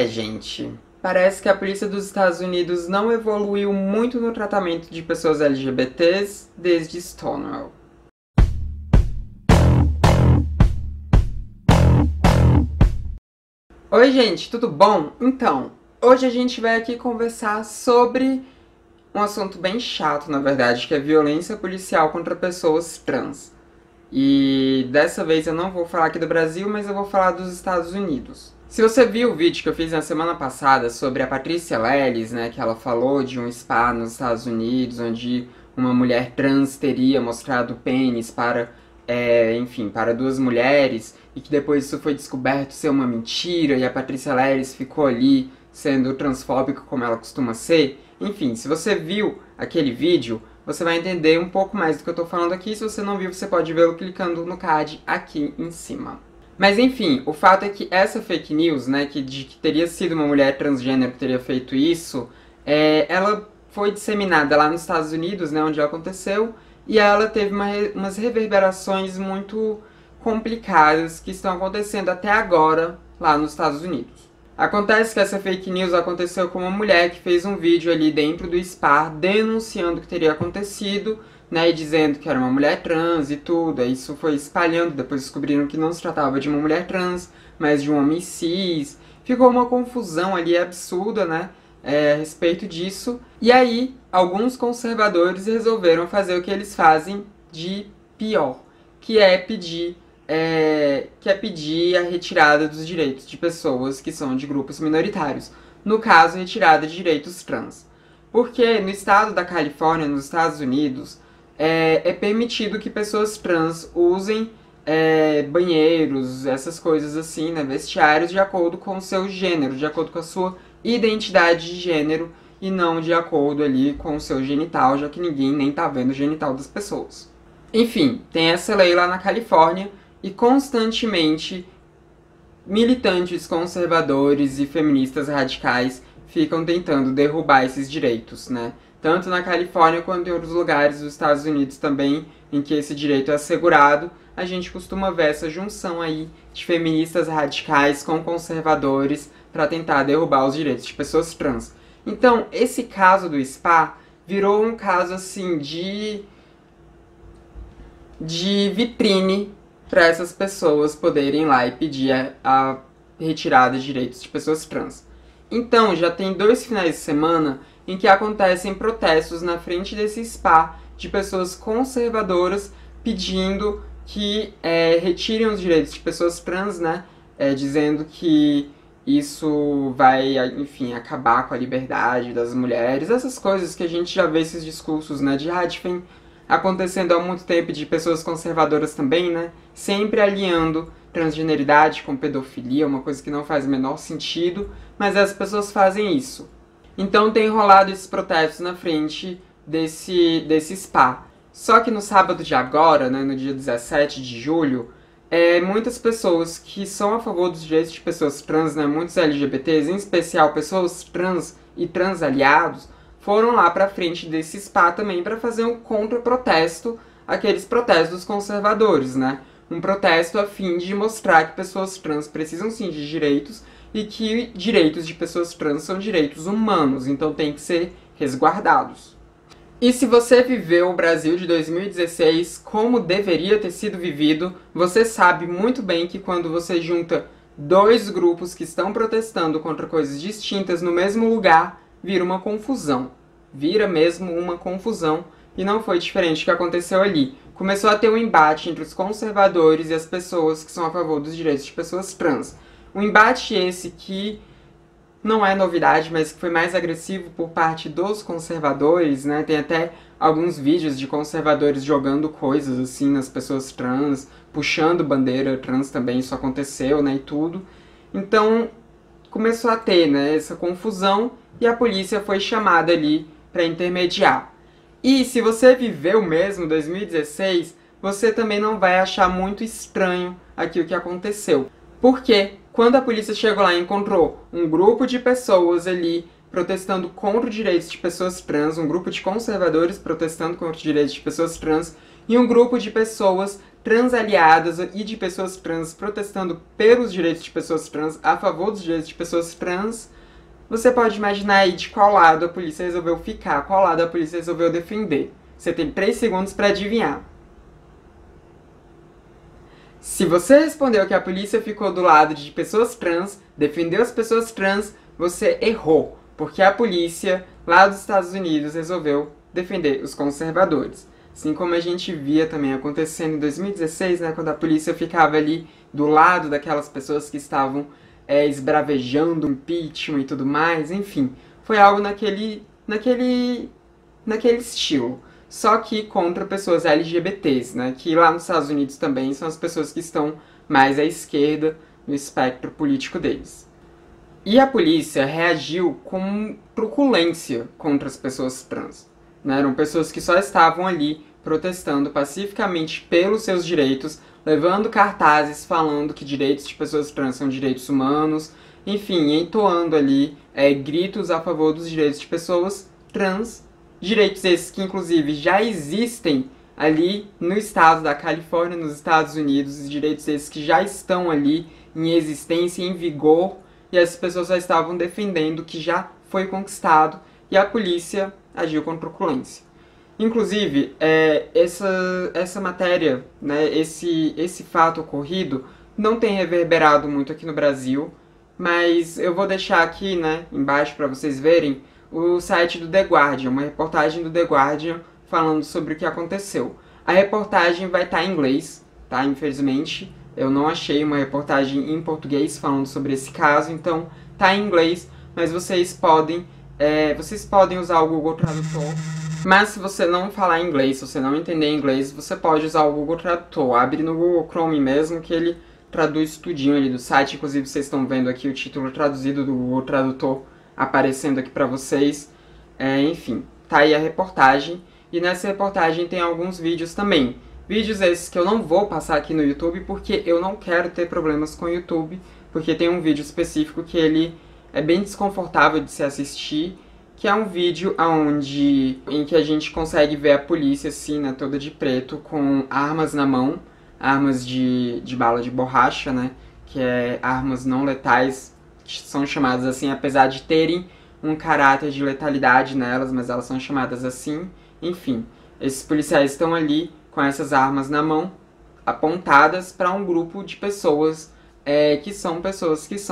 Gente, parece que a polícia dos Estados Unidos não evoluiu muito no tratamento de pessoas LGBTs desde Stonewall. Oi, gente, tudo bom? Então, hoje a gente vai aqui conversar sobre um assunto bem chato, na verdade, que é violência policial contra pessoas trans. E dessa vez eu não vou falar aqui do Brasil, mas eu vou falar dos Estados Unidos. Se você viu o vídeo que eu fiz na semana passada sobre a Patrícia Lellis, né, que ela falou de um spa nos Estados Unidos, onde uma mulher trans teria mostrado o pênis para, enfim, para duas mulheres, e que depois isso foi descoberto ser uma mentira, e a Patrícia Lellis ficou ali sendo transfóbica como ela costuma ser. Enfim, se você viu aquele vídeo, você vai entender um pouco mais do que eu tô falando aqui. Se você não viu, você pode vê-lo clicando no card aqui em cima. Mas enfim, o fato é que essa fake news, né, que teria sido uma mulher transgênero que teria feito isso, ela foi disseminada lá nos Estados Unidos, né, onde aconteceu, e ela teve umas reverberações muito complicadas que estão acontecendo até agora lá nos Estados Unidos. Acontece que essa fake news aconteceu com uma mulher que fez um vídeo ali dentro do spa denunciando o que teria acontecido, né, e dizendo que era uma mulher trans e tudo. Aí isso foi espalhando, depois descobriram que não se tratava de uma mulher trans, mas de um homem cis. Ficou uma confusão ali absurda, né, a respeito disso. E aí, alguns conservadores resolveram fazer o que eles fazem de pior, que é pedir a retirada dos direitos de pessoas que são de grupos minoritários. No caso, retirada de direitos trans. Porque no estado da Califórnia, nos Estados Unidos, é permitido que pessoas trans usem banheiros, essas coisas assim, né, vestiários, de acordo com o seu gênero, de acordo com a sua identidade de gênero, e não de acordo ali com o seu genital, já que ninguém nem tá vendo o genital das pessoas. Enfim, tem essa lei lá na Califórnia, e constantemente militantes conservadores e feministas radicais ficam tentando derrubar esses direitos, né? Tanto na Califórnia quanto em outros lugares dos Estados Unidos também, em que esse direito é assegurado, a gente costuma ver essa junção aí de feministas radicais com conservadores para tentar derrubar os direitos de pessoas trans. Então, esse caso do spa virou um caso assim de vitrine para essas pessoas poderem ir lá e pedir a retirada de direitos de pessoas trans. Então, já tem 2 finais de semana em que acontecem protestos na frente desse spa de pessoas conservadoras pedindo que retirem os direitos de pessoas trans, né? Dizendo que isso vai, enfim, acabar com a liberdade das mulheres, essas coisas que a gente já vê esses discursos, né, de Radfem acontecendo há muito tempo, de pessoas conservadoras também, né? Sempre alinhando transgeneridade com pedofilia, uma coisa que não faz o menor sentido, mas as pessoas fazem isso. Então tem rolado esses protestos na frente desse spa. Só que no sábado de agora, né, no dia 17 de julho, muitas pessoas que são a favor dos direitos de pessoas trans, né, muitos LGBTs, em especial pessoas trans e trans aliados, foram lá pra frente desse spa também para fazer um contra-protesto àqueles protestos conservadores, né? Um protesto a fim de mostrar que pessoas trans precisam sim de direitos e que direitos de pessoas trans são direitos humanos, então tem que ser resguardados. E se você viveu o Brasil de 2016 como deveria ter sido vivido, você sabe muito bem que quando você junta 2 grupos que estão protestando contra coisas distintas no mesmo lugar, vira uma confusão. Vira mesmo uma confusão, e não foi diferente do que aconteceu ali. Começou a ter um embate entre os conservadores e as pessoas que são a favor dos direitos de pessoas trans. Um embate esse que não é novidade, mas que foi mais agressivo por parte dos conservadores, né? Tem até alguns vídeos de conservadores jogando coisas assim nas pessoas trans, puxando bandeira trans também, isso aconteceu, né, e tudo. Então, começou a ter, né, essa confusão, e a polícia foi chamada ali para intermediar. E se você viveu mesmo 2016, você também não vai achar muito estranho aqui o que aconteceu. Porque quando a polícia chegou lá e encontrou um grupo de pessoas ali protestando contra os direitos de pessoas trans, um grupo de conservadores protestando contra os direitos de pessoas trans, e um grupo de pessoas trans aliadas e de pessoas trans protestando pelos direitos de pessoas trans, a favor dos direitos de pessoas trans, você pode imaginar aí de qual lado a polícia resolveu ficar, qual lado a polícia resolveu defender. Você tem 3 segundos para adivinhar. Se você respondeu que a polícia ficou do lado de pessoas trans, defendeu as pessoas trans, você errou, porque a polícia lá dos Estados Unidos resolveu defender os conservadores. Assim como a gente via também acontecendo em 2016, né, quando a polícia ficava ali do lado daquelas pessoas que estavam esbravejando impeachment e tudo mais, enfim. Foi algo naquele estilo. Só que contra pessoas LGBTs, né, que lá nos Estados Unidos também são as pessoas que estão mais à esquerda no espectro político deles. E a polícia reagiu com truculência contra as pessoas trans. Né? Eram pessoas que só estavam ali protestando pacificamente pelos seus direitos, levando cartazes falando que direitos de pessoas trans são direitos humanos, enfim, entoando ali gritos a favor dos direitos de pessoas trans, direitos esses que inclusive já existem ali no estado da Califórnia, nos Estados Unidos, direitos esses que já estão ali em existência, em vigor, e as pessoas só estavam defendendo o que já foi conquistado, e a polícia agiu com truculência. Inclusive, essa matéria, né, esse fato ocorrido, não tem reverberado muito aqui no Brasil, mas eu vou deixar aqui, né, embaixo para vocês verem o site do The Guardian, uma reportagem do The Guardian falando sobre o que aconteceu. A reportagem vai estar em inglês, tá? Infelizmente, eu não achei uma reportagem em português falando sobre esse caso, então tá em inglês, mas vocês podem usar o Google Tradutor. Mas se você não falar inglês, se você não entender inglês, você pode usar o Google Tradutor. Abre no Google Chrome mesmo, que ele traduz tudinho ali do site. Inclusive, vocês estão vendo aqui o título traduzido do Google Tradutor aparecendo aqui pra vocês. Enfim, tá aí a reportagem. E nessa reportagem tem alguns vídeos também. Vídeos esses que eu não vou passar aqui no YouTube, porque eu não quero ter problemas com o YouTube. Porque tem um vídeo específico que ele é bem desconfortável de se assistir, que é um vídeo em que a gente consegue ver a polícia, assim, né, toda de preto, com armas na mão, armas de bala de borracha, né, que é armas não letais, que são chamadas assim, apesar de terem um caráter de letalidade nelas, mas elas são chamadas assim. Enfim, esses policiais estão ali com essas armas na mão, apontadas para um grupo de pessoas que são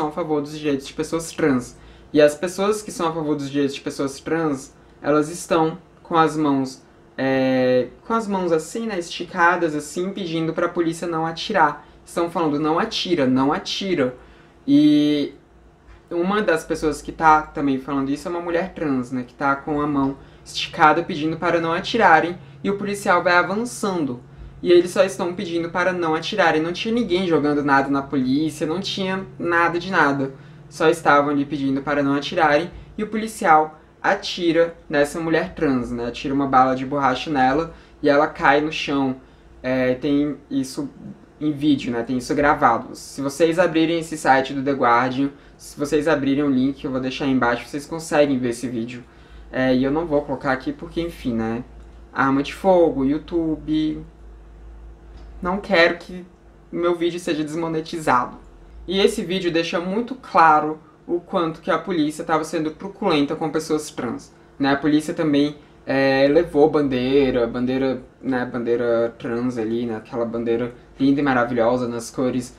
a favor dos direitos de pessoas trans. E as pessoas que são a favor dos direitos de pessoas trans, elas estão com as mãos assim, né, esticadas, assim, pedindo para a polícia não atirar. Estão falando, não atira, não atira. E uma das pessoas que tá também falando isso é uma mulher trans, né, que tá com a mão esticada pedindo para não atirarem, e o policial vai avançando. E eles só estão pedindo para não atirarem. Não tinha ninguém jogando nada na polícia, não tinha nada de nada. Só estavam ali pedindo para não atirarem, e o policial atira nessa mulher trans, né? Atira uma bala de borracha nela e ela cai no chão. Tem isso em vídeo, né? Tem isso gravado. Se vocês abrirem esse site do The Guardian, se vocês abrirem o link que eu vou deixar aí embaixo, vocês conseguem ver esse vídeo. E eu não vou colocar aqui porque, enfim, né? Arma de fogo, YouTube. Não quero que o meu vídeo seja desmonetizado. E esse vídeo deixa muito claro o quanto que a polícia estava sendo truculenta com pessoas trans. Né? A polícia também levou bandeira trans ali, né? Aquela bandeira linda e maravilhosa nas cores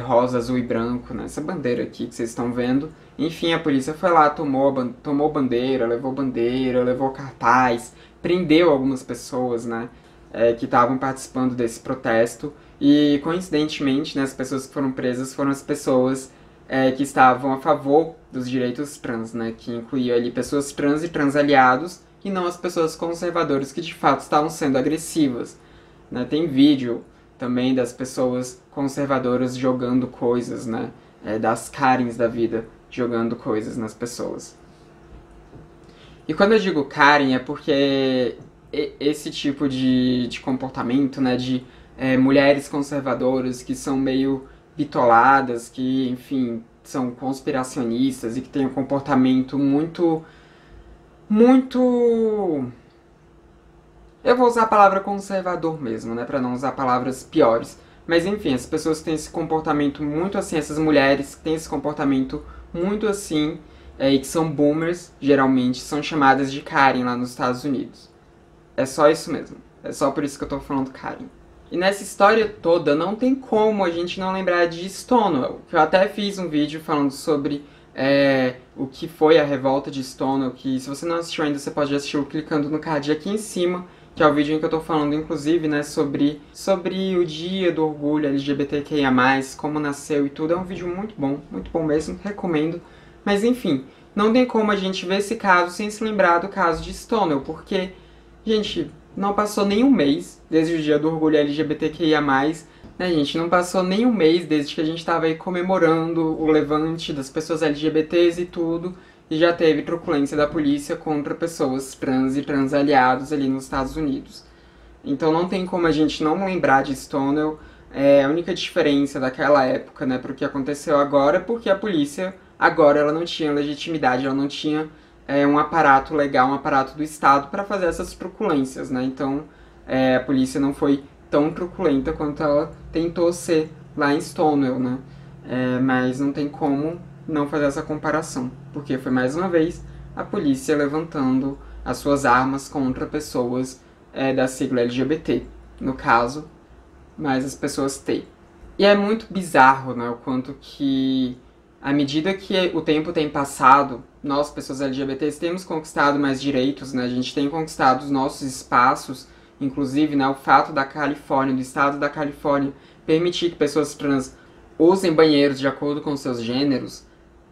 rosa, azul e branco, né? Essa bandeira aqui que vocês estão vendo. Enfim, a polícia foi lá, tomou bandeira, levou cartaz, prendeu algumas pessoas, né? Que estavam participando desse protesto. E, coincidentemente, né, as pessoas que foram presas foram as pessoas que estavam a favor dos direitos trans, né, que incluía ali pessoas trans e trans aliados, e não as pessoas conservadoras que de fato estavam sendo agressivas. Né. Tem vídeo também das pessoas conservadoras jogando coisas, né, das Karens da vida, jogando coisas nas pessoas. E quando eu digo Karen é porque esse tipo de comportamento, né, de mulheres conservadoras que são meio bitoladas, que, enfim, são conspiracionistas e que têm um comportamento muito Eu vou usar a palavra conservador mesmo, né, pra não usar palavras piores. Mas enfim, as pessoas que têm esse comportamento muito assim, essas mulheres que têm esse comportamento muito assim, e que são boomers, geralmente, são chamadas de Karen lá nos Estados Unidos. É só isso mesmo. É só por isso que eu tô falando Karen. E nessa história toda, não tem como a gente não lembrar de Stonewall. Que eu até fiz um vídeo falando sobre o que foi a revolta de Stonewall. Que se você não assistiu ainda, você pode assistir clicando no card aqui em cima. Que é o vídeo em que eu tô falando, inclusive, né, sobre o dia do orgulho LGBTQIA+, como nasceu e tudo. É um vídeo muito bom mesmo, recomendo. Mas enfim, não tem como a gente ver esse caso sem se lembrar do caso de Stonewall, porque, gente, não passou nem um mês desde o dia do orgulho LGBTQIA+, né, gente? Não passou nem um mês desde que a gente estava aí comemorando o levante das pessoas LGBTs e tudo, e já teve truculência da polícia contra pessoas trans e trans aliados ali nos Estados Unidos. Então não tem como a gente não lembrar de Stonewall. A única diferença daquela época, né, para o que aconteceu agora é porque a polícia agora ela não tinha legitimidade, ela não tinha um aparato legal, um aparato do Estado para fazer essas truculências, né? Então a polícia não foi tão truculenta quanto ela tentou ser lá em Stonewall, né? Mas não tem como não fazer essa comparação, porque foi mais uma vez a polícia levantando as suas armas contra pessoas da sigla LGBT, no caso, mais as pessoas T. E é muito bizarro, né, o quanto que, à medida que o tempo tem passado, nós, pessoas LGBTs, temos conquistado mais direitos, né, a gente tem conquistado os nossos espaços, inclusive, né, o fato da Califórnia, do estado da Califórnia, permitir que pessoas trans usem banheiros de acordo com seus gêneros,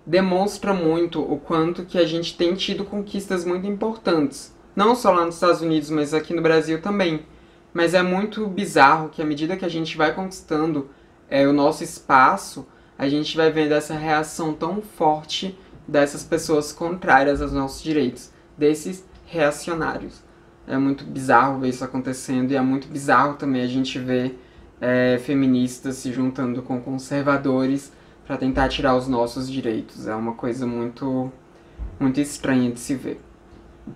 demonstra muito o quanto que a gente tem tido conquistas muito importantes. Não só lá nos Estados Unidos, mas aqui no Brasil também. Mas é muito bizarro que à medida que a gente vai conquistando o nosso espaço, a gente vai vendo essa reação tão forte dessas pessoas contrárias aos nossos direitos, desses reacionários. É muito bizarro ver isso acontecendo e é muito bizarro também a gente ver feministas se juntando com conservadores para tentar tirar os nossos direitos. É uma coisa muito, muito estranha de se ver.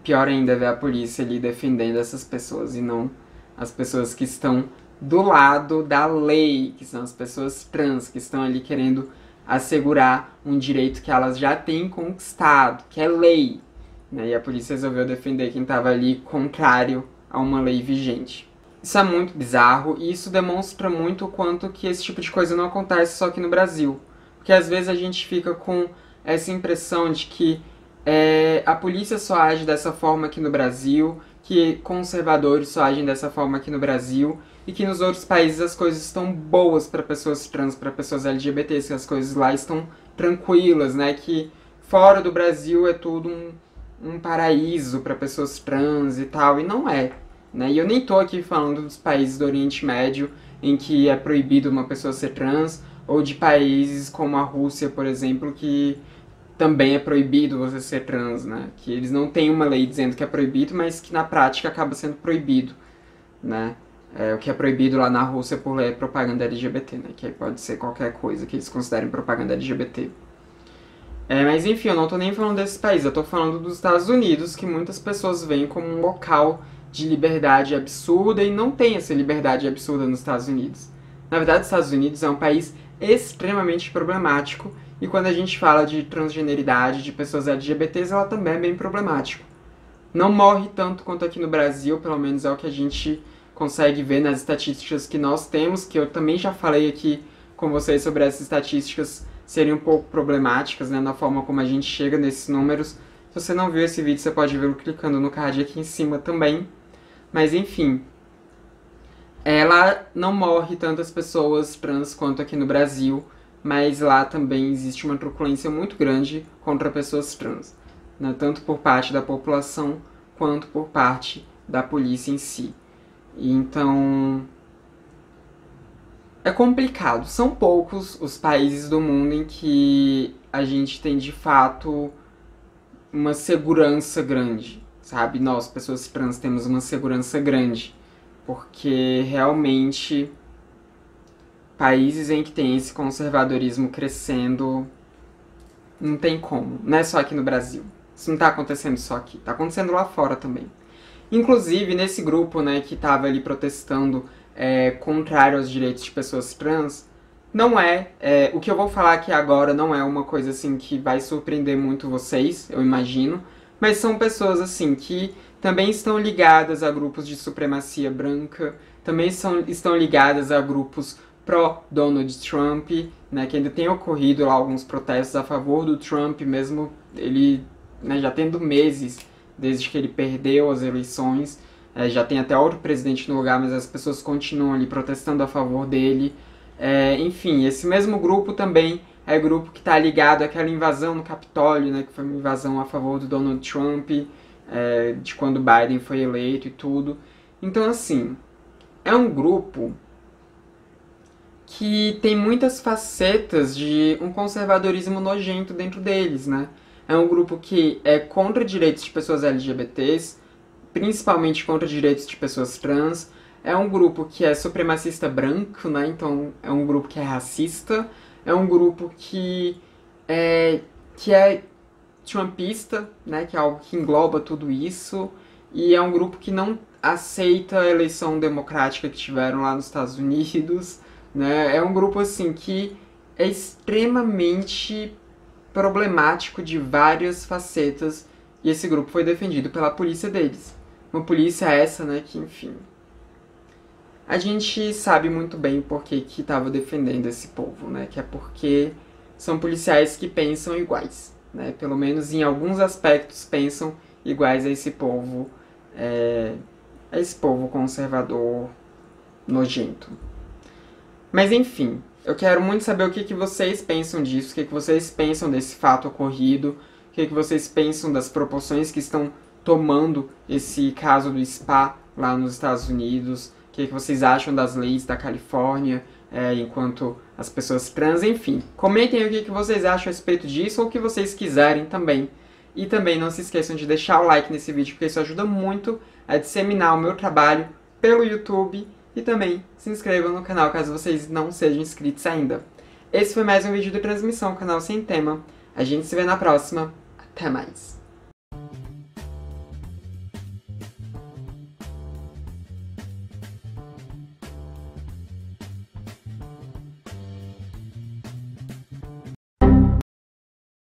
Pior ainda é ver a polícia ali defendendo essas pessoas e não as pessoas que estão do lado da lei, que são as pessoas trans, que estão ali querendo assegurar um direito que elas já têm conquistado, que é lei. E a polícia resolveu defender quem estava ali contrário a uma lei vigente. Isso é muito bizarro e isso demonstra muito o quanto que esse tipo de coisa não acontece só aqui no Brasil. Porque às vezes a gente fica com essa impressão de que a polícia só age dessa forma aqui no Brasil, que conservadores só agem dessa forma aqui no Brasil, e que nos outros países as coisas estão boas para pessoas trans, para pessoas LGBTs, que as coisas lá estão tranquilas, né? Que fora do Brasil é tudo um paraíso para pessoas trans e tal, e não é. Né? E eu nem tô aqui falando dos países do Oriente Médio, em que é proibido uma pessoa ser trans, ou de países como a Rússia, por exemplo, que também é proibido você ser trans, né? Que eles não têm uma lei dizendo que é proibido, mas que na prática acaba sendo proibido, né? O que é proibido lá na Rússia por lei é propaganda LGBT, né? Que aí pode ser qualquer coisa que eles considerem propaganda LGBT. Mas enfim, eu não tô nem falando desses países, eu tô falando dos Estados Unidos, que muitas pessoas veem como um local de liberdade absurda e não tem essa liberdade absurda nos Estados Unidos. Na verdade, os Estados Unidos é um país extremamente problemático e quando a gente fala de transgeneridade, de pessoas LGBTs, ela também é bem problemática. Não morre tanto quanto aqui no Brasil, pelo menos é o que a gente consegue ver nas estatísticas que nós temos, que eu também já falei aqui com vocês sobre essas estatísticas serem um pouco problemáticas, né, na forma como a gente chega nesses números. Se você não viu esse vídeo, você pode vê-lo clicando no card aqui em cima também. Mas enfim, ela não morre tantas pessoas trans quanto aqui no Brasil, mas lá também existe uma truculência muito grande contra pessoas trans, né? Tanto por parte da população quanto por parte da polícia em si. E então é complicado. São poucos os países do mundo em que a gente tem de fato uma segurança grande, sabe? Nós, pessoas trans, temos uma segurança grande, porque realmente países em que tem esse conservadorismo crescendo, não tem como. Não é só aqui no Brasil. Isso não tá acontecendo só aqui, tá acontecendo lá fora também. Inclusive, nesse grupo, né, que estava ali protestando contrário aos direitos de pessoas trans, não o que eu vou falar aqui agora não é uma coisa assim que vai surpreender muito vocês, eu imagino, mas são pessoas assim que também estão ligadas a grupos de supremacia branca, também estão ligadas a grupos pró-Donald Trump, né, que ainda tem ocorrido lá alguns protestos a favor do Trump, mesmo ele, né, já tendo meses desde que ele perdeu as eleições, já tem até outro presidente no lugar, mas as pessoas continuam ali protestando a favor dele. Enfim, esse mesmo grupo também é grupo que está ligado àquela invasão no Capitólio, né, que foi uma invasão a favor do Donald Trump, de quando Biden foi eleito e tudo. Então, assim, é um grupo que tem muitas facetas de um conservadorismo nojento dentro deles, né? É um grupo que é contra direitos de pessoas LGBTs, principalmente contra direitos de pessoas trans. É um grupo que é supremacista branco, né? Então é um grupo que é racista. É um grupo que é trumpista, né? Que é algo que engloba tudo isso. E é um grupo que não aceita a eleição democrática que tiveram lá nos Estados Unidos, né? É um grupo assim que é extremamente problemático de várias facetas, e esse grupo foi defendido pela polícia deles. Uma polícia essa, né, que enfim, a gente sabe muito bem por que estava defendendo esse povo, né, que é porque são policiais que pensam iguais, né, pelo menos em alguns aspectos pensam iguais a esse povo conservador nojento. Mas enfim, eu quero muito saber o que vocês pensam disso, o que vocês pensam desse fato ocorrido, o que vocês pensam das proporções que estão tomando esse caso do spa lá nos Estados Unidos, o que vocês acham das leis da Califórnia, enquanto as pessoas trans, enfim. Comentem o que vocês acham a respeito disso, ou o que vocês quiserem também. E também não se esqueçam de deixar o like nesse vídeo, porque isso ajuda muito a disseminar o meu trabalho pelo YouTube. E também se inscrevam no canal caso vocês não sejam inscritos ainda. Esse foi mais um vídeo de transmissão, canal Sem Tema. A gente se vê na próxima. Até mais!